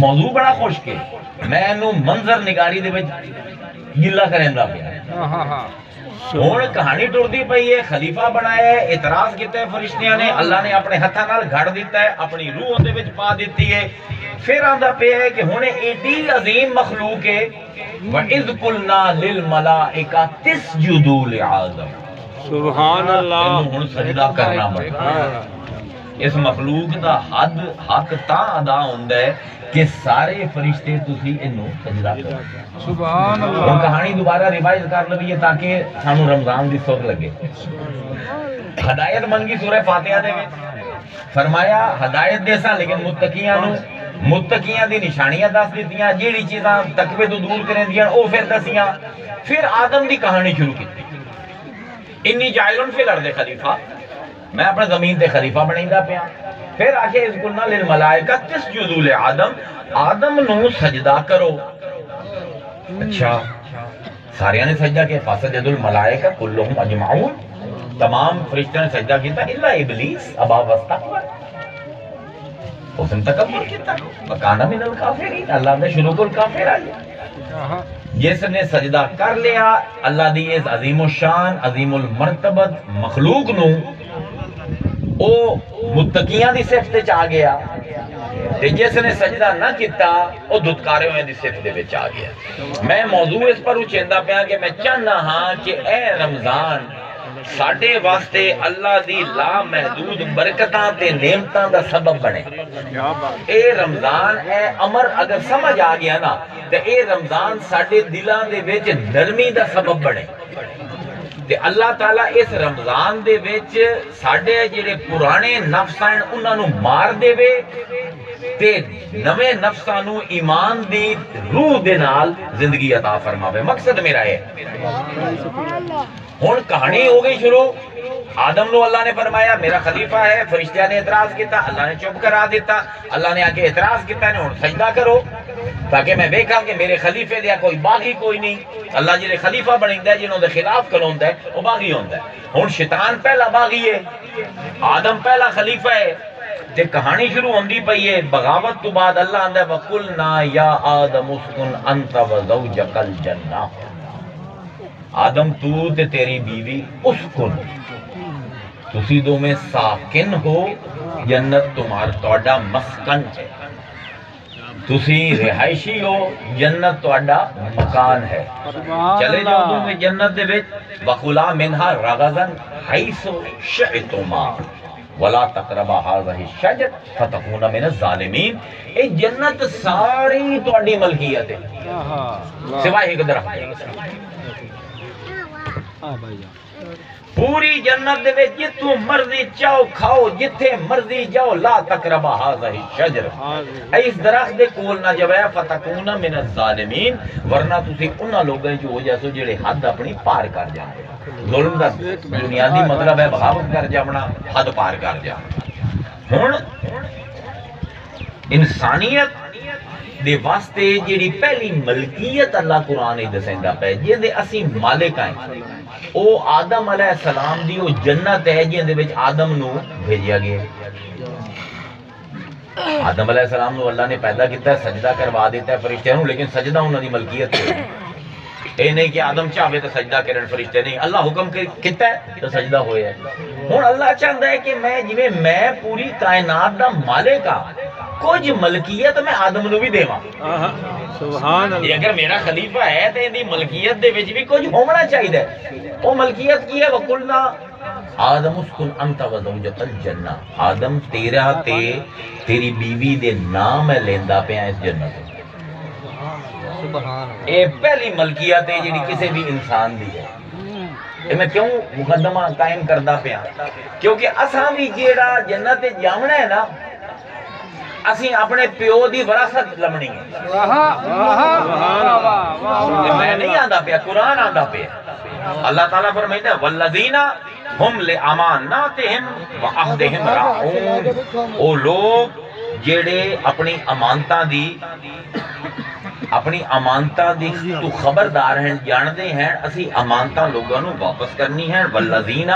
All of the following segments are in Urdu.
موضوع بڑا خشک ہے، میں انہوں منظر نگاری دے وچ گلا کریں پیا۔ ہوں کہانی ٹردی پئی ہے، خلیفہ بنایا ہے، اعتراض کیتا ہے فرشتیاں نے، اللہ نے اپنے ہتھاں نال گھڑ دیتا ہے، اپنی روح اندے وچ پا دیتی ہے۔ پھر آندا پیا ہے کہ ہن ایڈی عظیم مخلوق ہے، وَإِذْ قُلْنَا لِلْمَلَائِكَةِ اسْجُدُوا لِآدَمَ، سبحان اللہ، انہوں ہن سجدہ کرنا پڑتا۔ اس مخلوق دا حق تاں ادا ہوندا ہے کہ سارے فرشتے تسی انہوں سجدہ کرو۔ سبحان ہن اللہ۔ کہانی دوبارہ ریوائز کر لویے تاکہ سانو رمضان دی سوچ لگے۔ ہدایت منگی سورہ فاتحہ دے وچ، فرمایا ہدایت دیساں لیکن متقیاں دی نشانیاں دس دیتیاں، جیڑی چیزاں تقوی تو دور کریں دیاں او پھر دسیاں۔ پھر آدم دی کہانی شروع کی، انی جائلن فی الارض خلیفہ، میں اپنے زمین تے خلیفہ بنائندا پیا۔ پھر آکے اذ قلنا للملائکۃ اسجدوا لآدم، آدم نو سجدہ کرو۔ اچھا سارے نے سجدہ کیا، فسجد الملائکہ کلہم اجمعون، تمام فرشتوں نے سجدہ کیتا الا ابلیس ابا واستکبر، اس نے تکبر کیتا، وکان من الکافرین، اللہ نے شروع کو کافر آیا۔ جس نے سجدہ کر لیا اللہ دی اس عظیم الشان عظیم المرتبت مخلوق نو، او متقیاں دی صفت وچ آ گیا، تے جس نے سجدہ نہ کیتا او دھتکارے ہوئے دی صفت دے وچ آ گیا۔ میں موضوع اس پر اچھیندا پیا کہ میں چاہنا ہاں کہ اے رمضان ساڈے واسطے اللہ دی لا محدود برکتاں تے نعمتاں دا سبب بنے۔ اے رمضان اے امر اگر سمجھ آ گیا نا تے اے رمضان ساڈے دلاں دے وچ نرمی دا سبب بنے، تے اللہ تعالیٰ اس رمضان دے وچ ساڈے جڑے پرانے نفس ہیں انہاں نو مار دے وے تے نویں نفساں نو ایمان دی روح دے نال زندگی عطا فرماوے۔ مقصد میرا ہے، ہن کہانی ہو گئی شروع۔ آدم نو اللہ نے فرمایا میرا خلیفہ ہے، فرشتیاں نے اعتراض کیتا، اللہ نے چپ کرا دیتا، اللہ نے آگے اعتراض کیتا نے ہن سجدہ کرو تاکہ میں دیکھاں کہ میرے خلیفے دیا کوئی باغی کوئی نہیں۔ اللہ جڑے خلیفہ بنیندا ہے جنہوں دے خلاف کلوندا ہے وہ باغی ہوندا ہے۔ ہن شیطان پہلا باغی ہے، آدم پہلا خلیفہ ہے، تے کہانی شروع ہوندی پئی ہے۔ بغاوت تو بعد اللہ آندا ہے وَقُلْنَا يَا آدَمُ اسْكُنْ أَنْتَ وَزَوْجَكَ الْجَنَّةَ، آدم تو تے تیری بیوی اسکن، تسی دو میں ساکن ہو، جنت تہاڈا مسکن ہے، تسی رہائشی ہو، جنت تہاڈا مکان ہے۔ چلے جاؤ تم میں جنت دے وچ، وَكُلَا مِنْهَا رَغَدًا حَيْثُ شِئْتُمَا وَلَا تَقْرَبَا هَٰذِهِ الشَّجَرَةَ فَتَكُونَا مِنَ الظَّالِمِينَ۔ اے جنت ساری تہاڈی ملکیت ہے سوائے ایک درخت ہے۔ پوری جنت دے وچ جتھوں مرضی چاہو کھاؤ، جتھے مرضی جاؤ، لا تقربا هذه الشجرة، اس درخت دے کول نہ جاؤ، فتکون من الظالمین، ورنہ تسی انہاں لوگاں چ ہو جاسو جڑے حد اپنی پار کر جان۔ ظلم دا بنیادی مطلب ہے بغاوت کر جاونا، حد پار کر جانا۔ ہن انسانیت دے واسطے جیڑی پہلی ملکیت اللہ قرآن دسیندا پے جن دے اسی مالک ہیں، او آدم علیہ السلام دی او جنت ہے جن دے وچ آدم نو بھیجیا گیا۔ آدم علیہ السلام نو اللہ نے پیدا کیتا ہے، سجدہ کروا دیتا ہے فرشتیاں نو، لیکن سجدہ انہاں دی ملکیت ہے۔ اے نہیں کہ آدم چاہے تو سجدہ کرن فرشتے نہیں، اللہ حکم کیتا ہے تو سجدہ ہویا ہے۔ ہن اللہ چاہتا ہے کہ میں پوری کائنات دا مالک ہاں، کچھ ملکیت میں آدم نو بھی دیواں۔ سبحان اللہ۔ اگر میرا خلیفہ ہے تو ان دی ملکیت دے وچ بھی کچھ ہونا چاہیے۔ وہ ملکیت کی ہے، وَقُلْنَا آدم اسکن انت وزوجک الجنہ، آدم تیرا تے تیری بیوی دے نام ہے لیندا پیا اس جنت۔ اے پہلی ملکیت ہے جڑی کسی بھی انسان دی ہے۔ میں کیوں مقدمہ قائم کردا پیا؟ کیونکہ اساں بھی جیڑا جنت جاونا ہے نا، اسی اپنے پیو دی وراثت لمنی ہے۔ میں نہیں آندا پیا، قرآن آندا پیا۔ اللہ تعالیٰ فرمائیتا ہے والذین ہم لاماناتہم وعہدہم راعون، او لوگ جیڑے اپنی امانتاں دی اپنی امانتاں دی تو خبردار ہیں، جاندے ہیں اسی امانتاں لوگوں نو واپس کرنی ہیں۔ والذین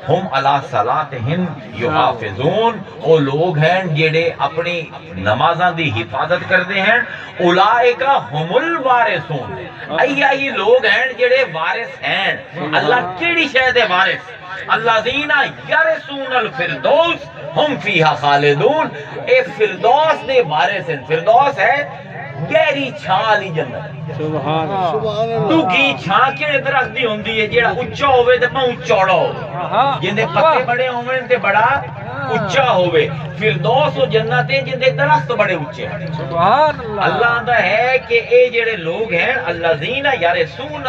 ہم علی صلاتہم یحافظون، او لوگ ہیں جڑے اپنی نمازاں دی حفاظت کردے ہیں۔ اولئک ہم الوارثون، ای لوگ ہیں جڑے وارث ہیں۔ اللہ کیڑی شے دے وارث؟ الذین یرثون الفردوس ہم فیہا خالدون، اے فردوس دے وارث ہیں۔ فردوس ہے گہری چھاں والی جنت۔ سبحان اللہ، تو کی چھاں کیڑے درخت دی ہوندی ہے؟ جیڑا اچا ہوئے تے پاؤں چوڑا ہوئے، جندے پتے بڑے ہوئے تے بڑا اچا ہوئے۔ فردوس و جنت ہے جندے درخت بڑے اچے ہیں۔ سبحان اللہ۔ اللہ آندا ہے کہ اے جڑے لوگ ہیں الذین یرثون